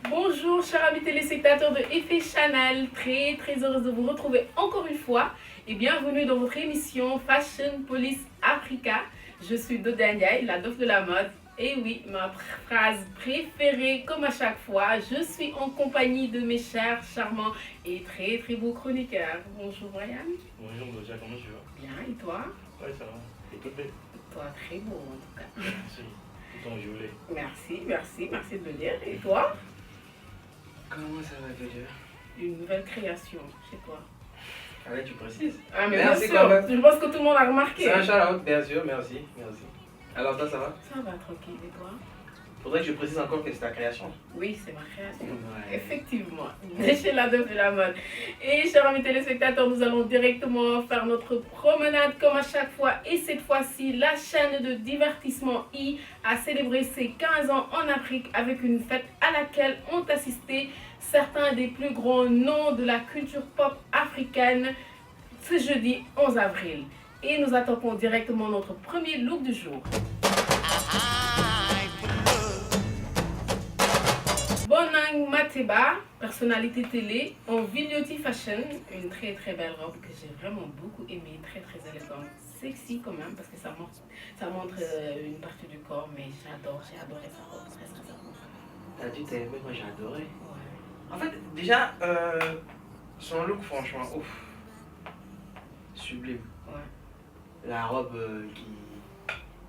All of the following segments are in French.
Bonjour chers amis téléspectateurs de Effet Channel, très heureuse de vous retrouver encore une fois et bienvenue dans votre émission Fashion Police Africa. Je suis Doda Ndiaye, la Dof de la mode. Et oui, ma phrase préférée, comme à chaque fois, je suis en compagnie de mes chers, charmants et très beaux chroniqueurs. Bonjour Brian. Bonjour Doja, comment tu vas? Bien, et toi? Ouais, ça va. Et toute belle. Toi, très beau en tout cas. Merci. Tout en violet. Merci de le dire. Et toi? Comment ça va, Doja? Une nouvelle création chez toi. Ah là, tu précises. Ah mais Merci bien quand sûr, même. je pense que tout le monde a remarqué. C'est un shout-out, bien sûr, merci. Alors toi, ça va? Ça va tranquille, et toi? Faudrait que je précise encore que c'est ta création. Oui, c'est ma création. Ouais. Effectivement, chez la Dof de la mode. Et chers amis téléspectateurs, nous allons directement faire notre promenade comme à chaque fois. Et cette fois-ci, la chaîne de divertissement I a célébré ses 15 ans en Afrique avec une fête à laquelle ont assisté certains des plus grands noms de la culture pop africaine ce jeudi 11 avril. Et nous attaquons directement notre premier look du jour. Bonang Mateba, personnalité télé, en Vignoti Fashion, une très belle robe que j'ai vraiment beaucoup aimée, très élégante, sexy quand même parce que ça montre une partie du corps, mais j'ai adoré sa robe, très sincèrement. T'as dit t'as aimé, moi j'ai adoré. Ouais. En fait, déjà, son look, franchement, ouf. Sublime. Ouais. La robe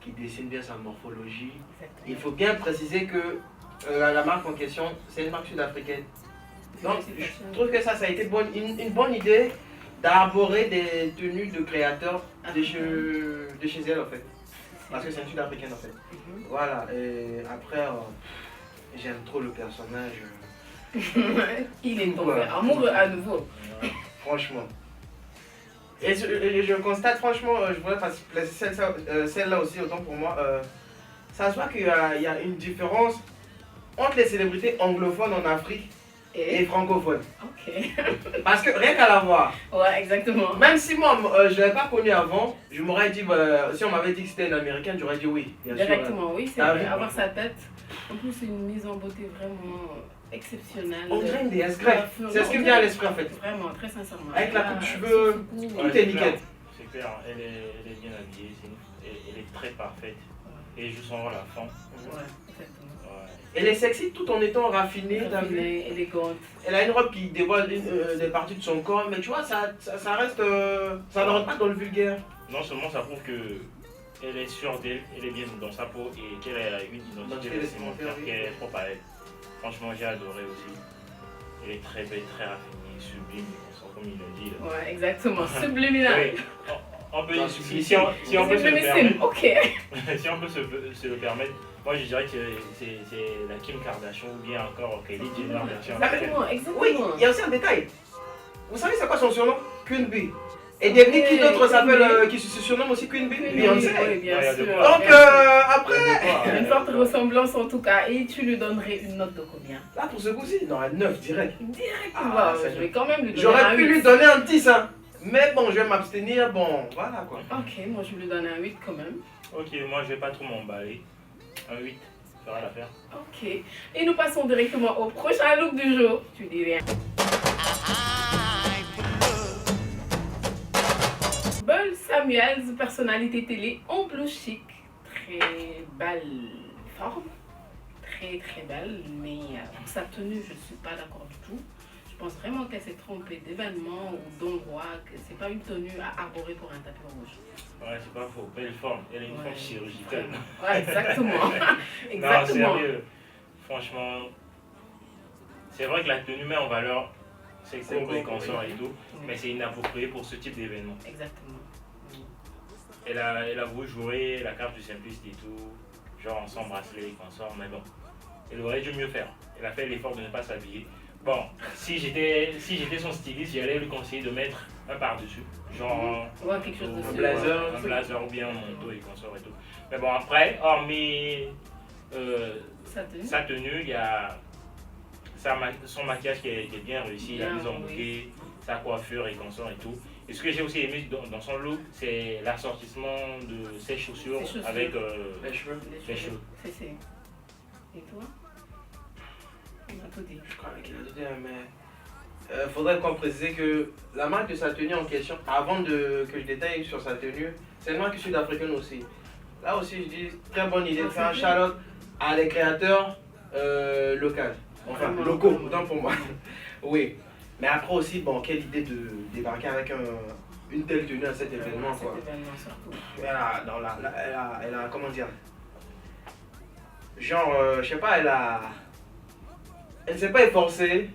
qui dessine bien sa morphologie. Exactement. Il faut bien préciser que la marque en question, c'est une marque sud-africaine. Donc, je trouve que ça a été une bonne idée d'arborer des tenues de créateurs de chez elle en fait. Parce que c'est une sud-africaine en fait. Voilà, et après, j'aime trop le personnage. Il est tombé amoureux à nouveau. Franchement. Et je constate, franchement, je voudrais placer celle-là aussi, autant pour moi. Ça se voit qu'il y a une différence entre les célébrités anglophones en Afrique et francophones. Ok. Parce que rien qu'à la voir, Ouais, exactement. même si moi je ne l'avais pas connue avant, je m'aurais dit, si on m'avait dit que c'était une américaine, j'aurais dit oui. Bien Directement, sûr. oui, c'est vrai. Avoir sa tête. En plus, c'est une mise en beauté vraiment exceptionnelle. On dirait une déesse grecque. C'est ce qui me vient à l'esprit en fait. Vraiment, très sincèrement. Avec la coupe de cheveux, tout est nickel. C'est clair, elle est bien habillée, elle est très parfaite. Et je sens la femme. Ouais, exactement. Ouais. Elle est sexy tout en étant raffinée, t'as vu. Élégante. Elle a une robe qui dévoile des parties de son corps, mais tu vois, ça reste. Ça ne rentre pas dans le vulgaire. Non seulement ça prouve que elle est sûre d'elle, elle est bien dans sa peau et qu'elle a une identité vestimentaire qu'elle est propre à elle. Franchement, j'ai adoré aussi. Elle est très belle, très raffinée, sublime, comme il l'a dit. Ouais, exactement. Subliminal. Oui. On peut, si on peut se le permettre, ok. si on peut se le permettre, moi je dirais que c'est la Kim Kardashian ou bien encore Kylie Jenner version américaine. Exactement. Oui, il y a aussi un détail. Vous savez c'est quoi son surnom? Queen Bee. Et devine qui d'autre s'appelle, qui se surnomme aussi Queen Bee? Beyoncé. Oui, bien sûr. Donc après. Une forte ressemblance en tout cas. Et tu lui donnerais une note de combien? Là pour ce coup-ci, non, à 9 direct. Direct. Ah, Je vais quand même lui donner J'aurais un pu 8. lui donner un 10, hein. Mais bon, je vais m'abstenir, bon, voilà quoi. Ok, moi je lui donne un 8 quand même. Ok, moi je vais pas trop m'emballer. Un 8 fera l'affaire. Ok. Et nous passons directement au prochain look du jour. Tu dis rien. Bull Samuels, personnalité télé en bleu chic. Très belle forme. Très belle. Mais pour sa tenue, je ne suis pas d'accord du tout. Je pense vraiment qu'elle s'est trompée d'événement ou d'endroit, que c'est pas une tenue à arborer pour un tapis rouge. Ouais, c'est pas faux. Belle forme. Elle est une forme chirurgicale. Ouais, exactement. Non, sérieux. Franchement, c'est vrai que la tenue met en valeur ses courbes et consorts et tout, mais c'est inapproprié pour ce type d'événement. Exactement. Elle a voulu jouer la carte du simpliste et tout, genre sans bracelet et consorts, mais bon, elle aurait dû mieux faire. Elle a fait l'effort de ne pas s'habiller. Bon, si j'étais son styliste, j'allais lui conseiller de mettre un par-dessus. Genre Ouais, quelque chose de Un sûr. blazer. un blazer ou bien un manteau et consort et tout. Mais bon, après, hormis Ça te sa tenue, il y a son maquillage qui est bien réussi, la Bien, mise en oui. bouquet, sa coiffure et consort et tout. Et ce que j'ai aussi aimé dans son look, c'est l'assortissement de ses chaussures, Ses chaussures. avec Les cheveux. les cheveux. C'est. Et toi? On a tout dit. Je crois qu'il a tout dit, mais faudrait qu'on précise que la marque de sa tenue en question, avant que je détaille sur sa tenue, c'est une marque sud-africaine aussi. Là aussi, je dis très bonne idée de faire un shout-out à les créateurs locaux. Enfin, Vraiment, locaux, vraiment. autant pour moi. Oui. Mais après aussi, bon, quelle idée de débarquer avec une telle tenue à cet événement, quoi. Cet événement surtout. Elle a, comment dire, genre, je sais pas, elle s'est pas efforcée,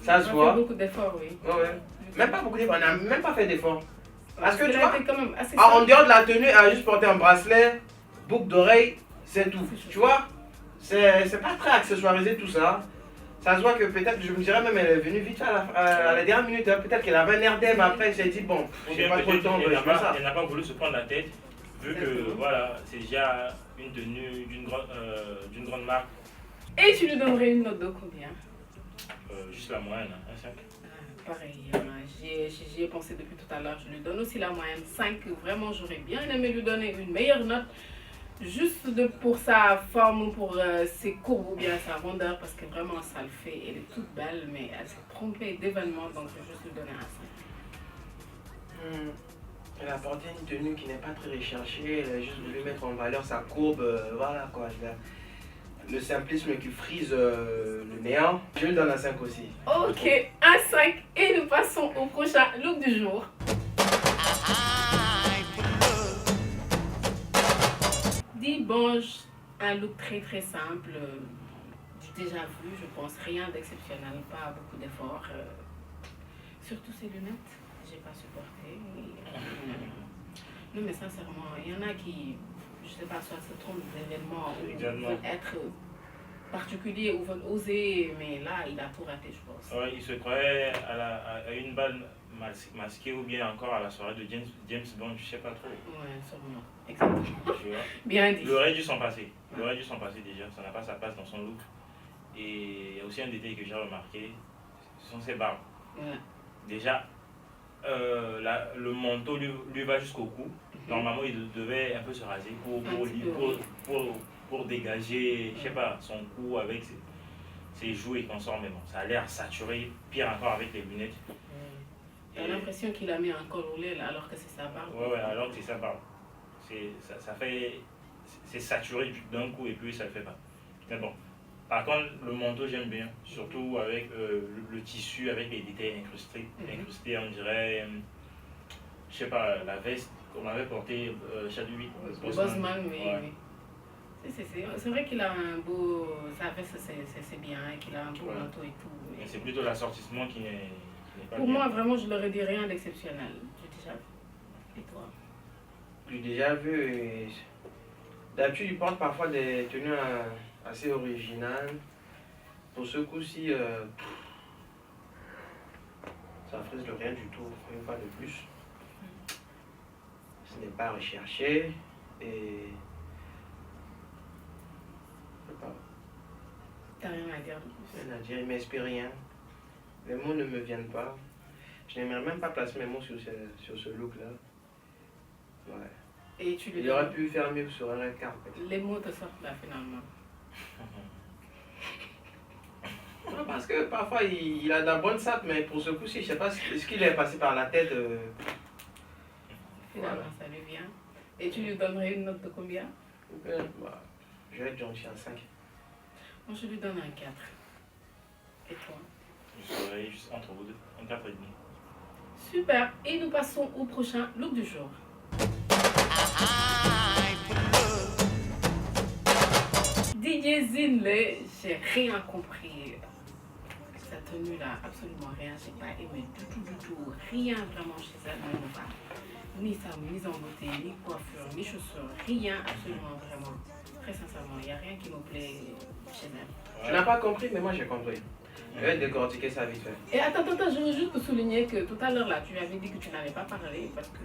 ça se On a voit. fait beaucoup d'efforts, oui. Ouais. Même pas beaucoup d'efforts, on n'a même pas fait d'efforts. Parce que tu Elle a vois, été quand même assez en simple. dehors de la tenue, elle a juste porté un bracelet, boucle d'oreille, c'est tout. Tu vois, c'est pas très accessoirisé tout ça. Ça se voit que peut-être, je me dirais même, elle est venue vite à la dernière minute. Hein. Peut-être qu'elle avait un air d'aime après, elle s'est dit, bon, j'ai pas trop le temps, je fais ça. Elle n'a pas voulu se prendre la tête, vu que Exactement. voilà, c'est déjà une tenue d'une grande marque, Et tu lui donnerais une note de combien? juste la moyenne, hein, un 5. Pareil, j'y ai pensé depuis tout à l'heure. Je lui donne aussi la moyenne 5. Vraiment, j'aurais bien aimé lui donner une meilleure note. Juste pour sa forme, pour ses courbes ou bien sa rondeur. Parce que vraiment, ça le fait. Elle est toute belle, mais elle s'est trompée d'événement. Donc, je vais juste lui donner un 5. Elle a porté une tenue qui n'est pas très recherchée, elle a juste voulu mettre en valeur sa courbe, voilà quoi. Le simplisme qui frise le néant. Je lui donne un 5 aussi. Ok, un 5. Et nous passons au prochain look du jour. Dimanche, un look très très simple. Du déjà vu, je pense. Rien d'exceptionnel, pas beaucoup d'efforts. Surtout ces lunettes, j'ai pas supporté. Non mais sincèrement, il y en a qui, je sais pas, soit se trompent d'événements ou Également. veulent être particuliers ou veulent oser, mais là, il a tout raté, je pense. Ouais, il se croyait à une balle masquée ou bien encore à la soirée de James Bond, je sais pas trop. Ouais, sûrement. Exactement. Tu vois. Bien dit. Il aurait dû s'en passer. Il aurait dû s'en passer déjà. Ça n'a pas sa place dans son look. Et il y a aussi un détail que j'ai remarqué, ce sont ses barbes. Ouais. Déjà, le manteau lui va jusqu'au cou. Normalement, il devait un peu se raser pour dégager, je sais pas, son cou avec ses joues et consorts. Mais bon, ça a l'air saturé, pire encore avec les lunettes. T'as l'impression qu'il a mis un col roulé là, alors que c'est sa barbe. Ouais, alors que c'est sa barbe. C'est saturé d'un coup et puis ça le fait pas. Mais bon, par contre, le manteau j'aime bien, surtout avec le tissu, avec les détails incrustés, on dirait, je sais pas, la veste qu'on avait portée Chadwick Boseman, oui, ouais. oui. C'est vrai qu'il a un beau. Sa veste, c'est bien, qu'il a un beau manteau et tout. Mais c'est plutôt l'assortissement qui n'est pas Pour bien. moi, vraiment, je leur ai dit rien d'exceptionnel. J'ai déjà vu. Et toi? J'ai déjà vu. D'habitude, il porte parfois des tenues assez originales. Pour ce coup-ci, ça frise le rien du tout, une fois de plus. Ce n'est pas recherché et. Je sais pas. T'as rien à dire de plus. Rien à dire, il ne m'inspire rien. Les mots ne me viennent pas. Je n'aimerais même pas placer mes mots sur ce look-là. Ouais. Et tu lui Il aurait pu faire mieux sur un red carpet. Les mots te sortent là finalement. Non, parce que parfois il a de la bonne sape, mais pour ce coup-ci, je ne sais pas ce qu'il est passé par la tête. Finalement, Voilà. ça lui vient. Et tu lui donnerais une note de combien? Bah, je vais être gentil à 5. Moi, je lui donne un 4. Et toi? Je serais juste entre vous deux, en 4,5. Super. Et nous passons au prochain look du jour. DJ Zinley, j'ai rien compris. Sa tenue là, absolument rien. J'ai pas aimé du tout. Rien vraiment chez elle ne me va. Ni sa mise en beauté, ni coiffure, ni chaussures. Rien, absolument vraiment. Très sincèrement, il n'y a rien qui me plaît chez elle. Tu n'as pas compris, mais moi j'ai compris. Je vais décortiquer ça vite fait. Et attends, je veux juste te souligner que tout à l'heure là, tu avais dit que tu n'avais pas parlé parce que.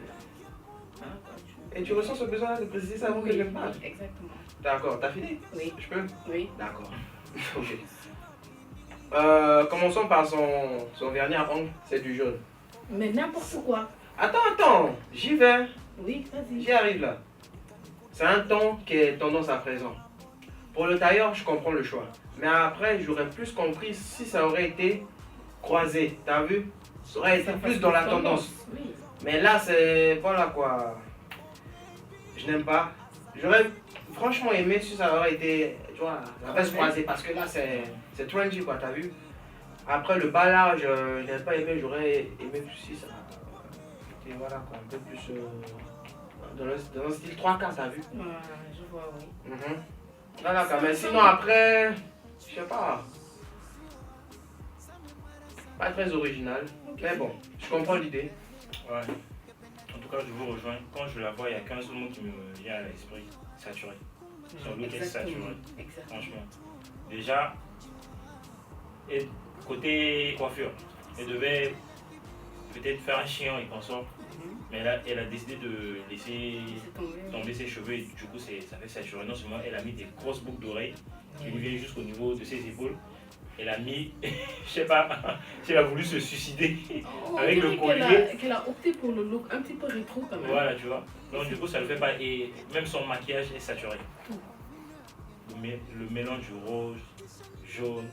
Hein, quoi, Et tu ressens ce besoin de préciser ça avant que je parle? Oui, exactement. D'accord, t'as fini? Oui. Je peux? Oui. D'accord. Ok. Commençons par son vernis à ongles, c'est du jaune. Mais n'importe quoi. Attends, j'y vais. Oui, vas-y. J'y arrive là. C'est un ton qui est tendance à présent. Pour le tailleur, je comprends le choix. Mais après, j'aurais plus compris si ça aurait été croisé. T'as vu? Ça aurait été plus dans la tendance. Oui. Mais là, c'est... Voilà quoi. Je n'aime pas. J'aurais franchement aimé si ça aurait été... Tu vois, la veste croisée. Parce que là, c'est trendy quoi, t'as vu? Après, le bas là, je n'ai pas aimé. J'aurais aimé plus si ça... Et voilà quoi, un peu plus... dans un style 3K, t'as vu? Ouais, je vois, oui. Voilà quoi, mais sinon après... Je sais pas. Pas très original. Okay. Mais bon, je comprends l'idée. Ouais. En tout cas, je vous rejoins. Quand je la vois, il n'y a qu'un seul mot qui me vient à l'esprit, saturé. Son look est saturé. Exactement. Franchement. Déjà, et côté coiffure, elle devait peut-être faire un chien et consort. Mais là, elle a décidé de laisser tomber ses cheveux et du coup, ça fait saturer. Non seulement elle a mis des grosses boucles d'oreilles qui lui viennent jusqu'au niveau de ses épaules. Elle a mis, je sais pas, si elle a voulu se suicider avec le collier. Qu'elle a opté pour le look un petit peu rétro quand même. Voilà, tu vois. Donc du coup, ça le fait pas. Et même son maquillage est saturé. Tout. Le mélange du rose, jaune.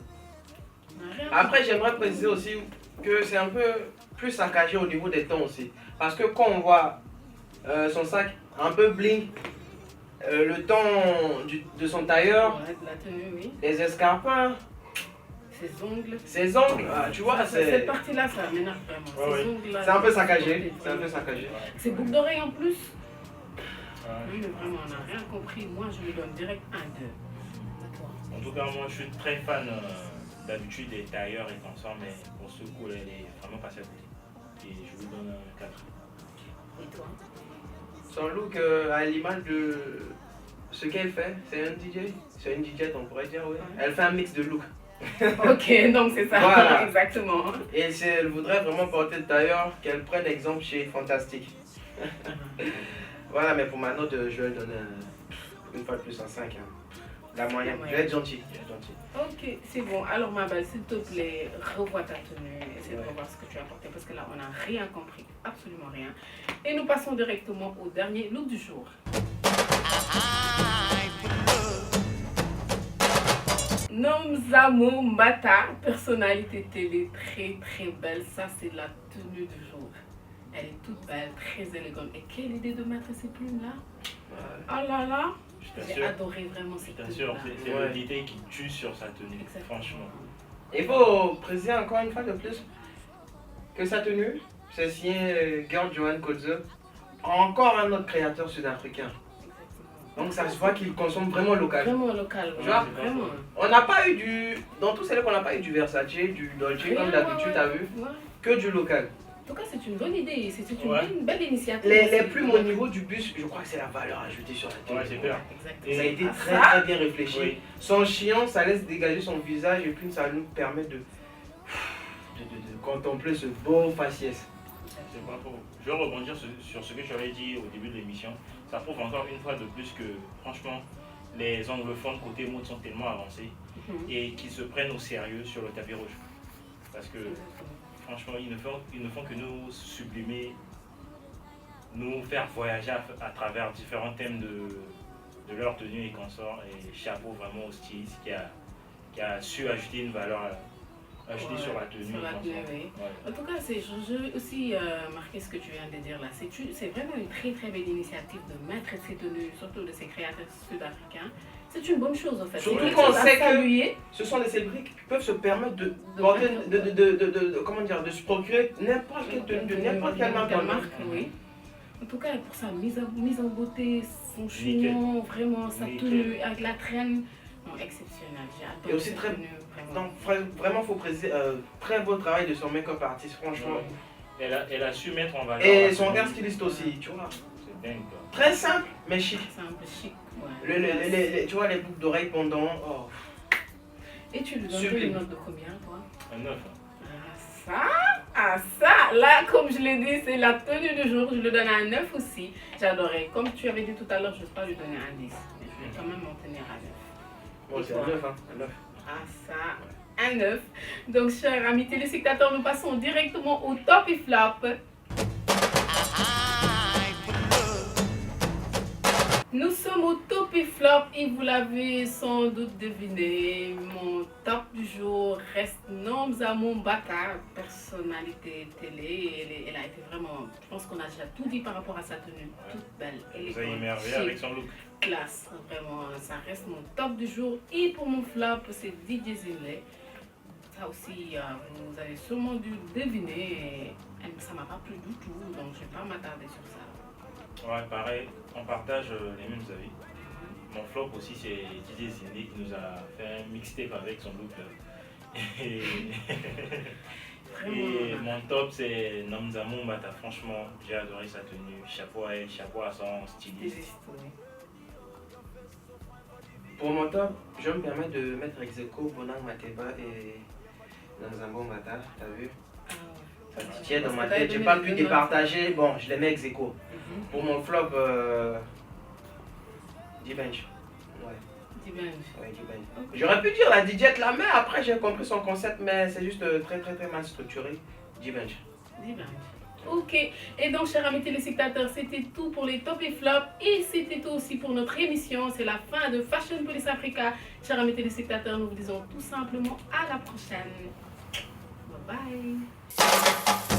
Après, j'aimerais préciser aussi que c'est un peu plus saccagé au niveau des tons aussi. Parce que quand on voit son sac un peu bling, le ton de son tailleur, ouais, de la tenue, oui. les escarpins, ses ongles, tu vois, cette partie-là, ça m'énerve vraiment. Ouais, ces ongles-là, c'est un peu saccagé. C'est un peu saccagé. Ces boucles d'oreilles en plus. Ouais. Oui, mais vraiment, on n'a rien compris. Moi, je lui donne direct un 2. D'accord. En tout cas, moi, je suis très fan d'habitude des tailleurs et consorts, mais pour ce coup, elle est vraiment passée à côté. Et je vous donne un 4. Et toi? Son look à l'image de ce qu'elle fait, c'est un DJ. C'est une DJ, on pourrait dire, oui. Elle fait un mix de look. Ok, donc c'est ça, voilà. Exactement. Et si elle voudrait vraiment porter le tailleur, qu'elle prenne exemple chez Fantastique. Voilà, mais pour ma note, je vais lui donner une fois de plus un 5. Hein. La moyenne. Je vais être gentil. Ok, c'est bon. Alors ma belle, s'il te plaît, revois ta tenue, essaie de revoir ce que tu as porté parce que là, on n'a rien compris, absolument rien. Et nous passons directement au dernier look du jour. Nomzamo Mata, personnalité télé très très belle. Ça, c'est la tenue du jour. Elle est toute belle, très élégante. Et quelle idée de mettre ces plumes-là. Oh là là. J'ai adoré vraiment cette tenue. Bien sûr, c'est le détail qui tue sur sa tenue, franchement. Il faut préciser encore une fois de plus que sa tenue, c'est signé Girl Joanne Koze, encore un autre créateur sud-africain. Donc ça se voit qu'il consomme vraiment local. Vraiment local, tu vois, vraiment. On n'a pas eu dans tous ces lieux, on n'a pas eu du Versace, du Dolce comme d'habitude, t'as vu, que du local. En tout cas, c'est une bonne idée, c'est une belle initiative. Les plumes au niveau du bus, je crois que c'est la valeur ajoutée sur la tenue. Ouais, c'est clair. Ça a été très bien réfléchi. Oui. Son chignon, ça laisse dégager son visage et puis ça nous permet de contempler ce beau faciès. C'est pas faux. Je vais rebondir sur ce que tu avais dit au début de l'émission. Ça prouve encore une fois de plus que, franchement, les anglophones côté mode sont tellement avancés et qu'ils se prennent au sérieux sur le tapis rouge. Parce que, franchement, ils ne font que nous sublimer, nous faire voyager à travers différents thèmes de leur tenue et consorts. Et chapeau vraiment au styliste qui a su ajouter une valeur sur la tenue. Sur la tenue, oui. En tout cas, je veux aussi marquer ce que tu viens de dire là. C'est vraiment une très très belle initiative de mettre ces tenues, surtout de ces créateurs sud-africains. C'est une bonne chose en fait. Surtout quand on sait que ce sont des célébrités qui peuvent se permettre de se procurer n'importe quelle tenue de n'importe quelle marque. Oui. En tout cas, pour sa mise en beauté, son chignon, vraiment sa tenue avec la traîne, exceptionnel. J'ai adoré. Et aussi très donc vraiment faut préciser très beau travail de son make-up artiste, franchement. Elle a su mettre en valeur. Et son hair styliste aussi, tu vois. C'est dingue quoi. Très simple mais chic. Simple, chic. Ouais. Tu vois les boucles d'oreilles pendant. Oh. Et tu lui donnes une note de combien toi? Un 9. Ça, là, comme je l'ai dit, c'est la tenue du jour. Je le donne à un 9 aussi. J'adorais. Comme tu avais dit tout à l'heure, je ne vais pas lui donner un 10. Mais je vais quand même m'en tenir à 9. Bon, c'est un 9, hein. Un 9. Un 9. Donc, chers amis téléspectateurs, nous passons directement au top et flop. Nous sommes au top et flop et vous l'avez sans doute deviné, mon top du jour reste Nomzamo Mbaka, personnalité télé. Elle a été vraiment, je pense qu'on a déjà tout dit par rapport à sa tenue, toute belle. Elle vous a émerveillé avec son look. Classe, vraiment, ça reste mon top du jour. Et pour mon flop, c'est DJ Zinley. Ça aussi, vous avez sûrement dû deviner, et ça m'a pas plu du tout, donc je ne vais pas m'attarder sur ça. Ouais, pareil, on partage les mêmes avis. Mon flop aussi, c'est DJ Zinley qui nous a fait un mixtape avec son look. Et mon top, c'est Nomzamo Mbaka. Franchement, j'ai adoré sa tenue. Chapeau à elle, chapeau à son styliste. Pour mon top, je me permets de mettre ex-aequo Bonang Mateba et Nomzamo Mbaka, t'as vu? Ça titillait dans ma tête, j'ai pas pu départager, bon, je les mets ex-aequo. Pour mon flop, D-Bench. Ouais. D-Bench. Ouais, D-Bench. Okay. J'aurais pu dire la DJ la mais après j'ai compris son concept, mais c'est juste très mal structuré. D-Bench. Ok, et donc chers amis téléspectateurs, c'était tout pour les top et flops et c'était tout aussi pour notre émission. C'est la fin de Fashion Police Africa. Chers amis téléspectateurs, nous vous disons tout simplement à la prochaine. Bye bye.